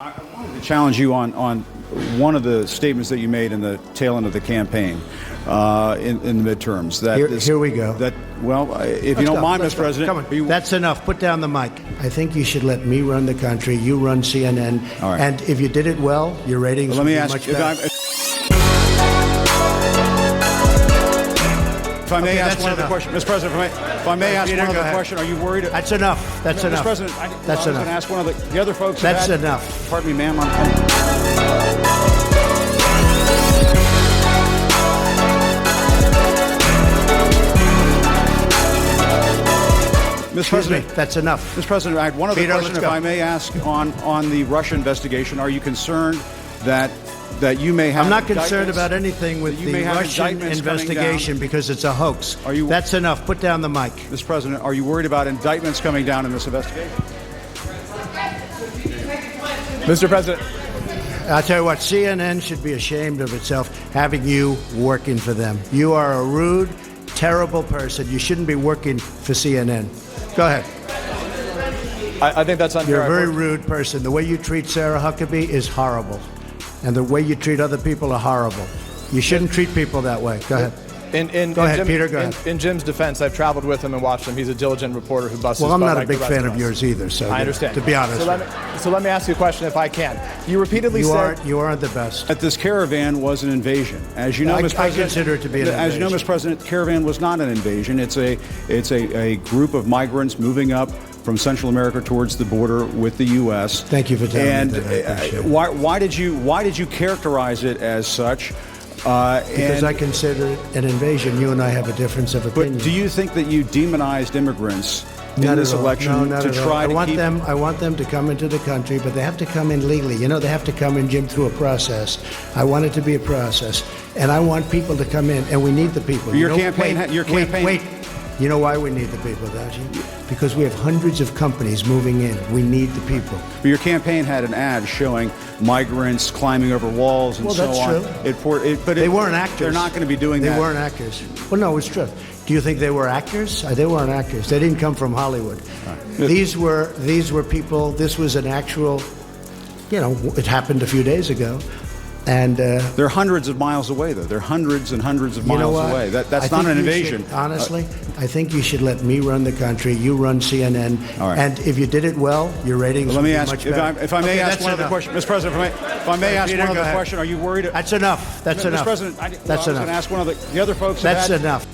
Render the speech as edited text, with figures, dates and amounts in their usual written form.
I wanted to challenge you on one of the statements that you made in the tail end of the campaign in the midterms. Here we go. If you don't mind, Mr. President. Come on. That's enough. Put down the mic. I think you should let me run the country. You run CNN. All right. And if you did it well, your ratings would be much better. If I may ask one other question, Mr. President, if I may ask one other question, are you worried? That's enough. That's enough. Mr. President, that's I was enough. going to ask one of the other folks. That's enough. Pardon me, ma'am. Mr. President, that's enough. Mr. President, I had one other Peter, question, if I may ask, on the Russia investigation. Are you concerned that you may have? I'm not concerned about anything with the Russian investigation because it's a hoax. That's enough. Put down the mic. Mr. President, are you worried about indictments coming down in this investigation? Mr. President. I'll tell you what, CNN should be ashamed of itself having you working for them. You are a rude, terrible person. You shouldn't be working for CNN. Go ahead. I think that's unfair. You're a very rude person. The way you treat Sarah Huckabee is horrible. And the way you treat other people are horrible. You shouldn't treat people that way. Go ahead. Go ahead, Peter. Go ahead. In Jim's defense, I've traveled with him and watched him. He's a diligent reporter who busts his butt. Well, I'm not a like big the rest fan of of yours either, so I understand. To be honest. So let me ask you a question if I can. You repeatedly said... You aren't the best. That this caravan was an invasion. As you know, Mr. President, I consider it to be an invasion. As you know, Mr. President, caravan was not an invasion. It's a group of migrants moving up from Central America towards the border with the U.S. Thank you for telling me that. I appreciate it. Why did you characterize it as such? Because I consider it an invasion. You and I have a difference of opinion. But do you think that you demonized immigrants in this election to try to keep... I want them to come into the country, but they have to come in legally. You know, they have to come in, Jim, through a process. I want it to be a process. And I want people to come in, and we need the people. Your campaign... Wait. You know why we need the people, don't you? Because we have hundreds of companies moving in. We need the people. But your campaign had an ad showing migrants climbing over walls and so on. That's true. But they weren't actors. They're not going to be doing that. They weren't actors. Well, no, it's true. Do you think they were actors? They weren't actors. They didn't come from Hollywood. Right. These were people. This was an actual, it happened a few days ago. And they're hundreds of miles away, though. They're hundreds and hundreds of miles away. That's not an invasion. Honestly, I think you should let me run the country. You run CNN. All right. And if you did it well, your ratings would be much better. If I may ask one other question, Mr. President, if I may ask one other question, are you worried? That's enough. That's enough. Mr. President, I was enough. going to ask one of the other folks. That's enough.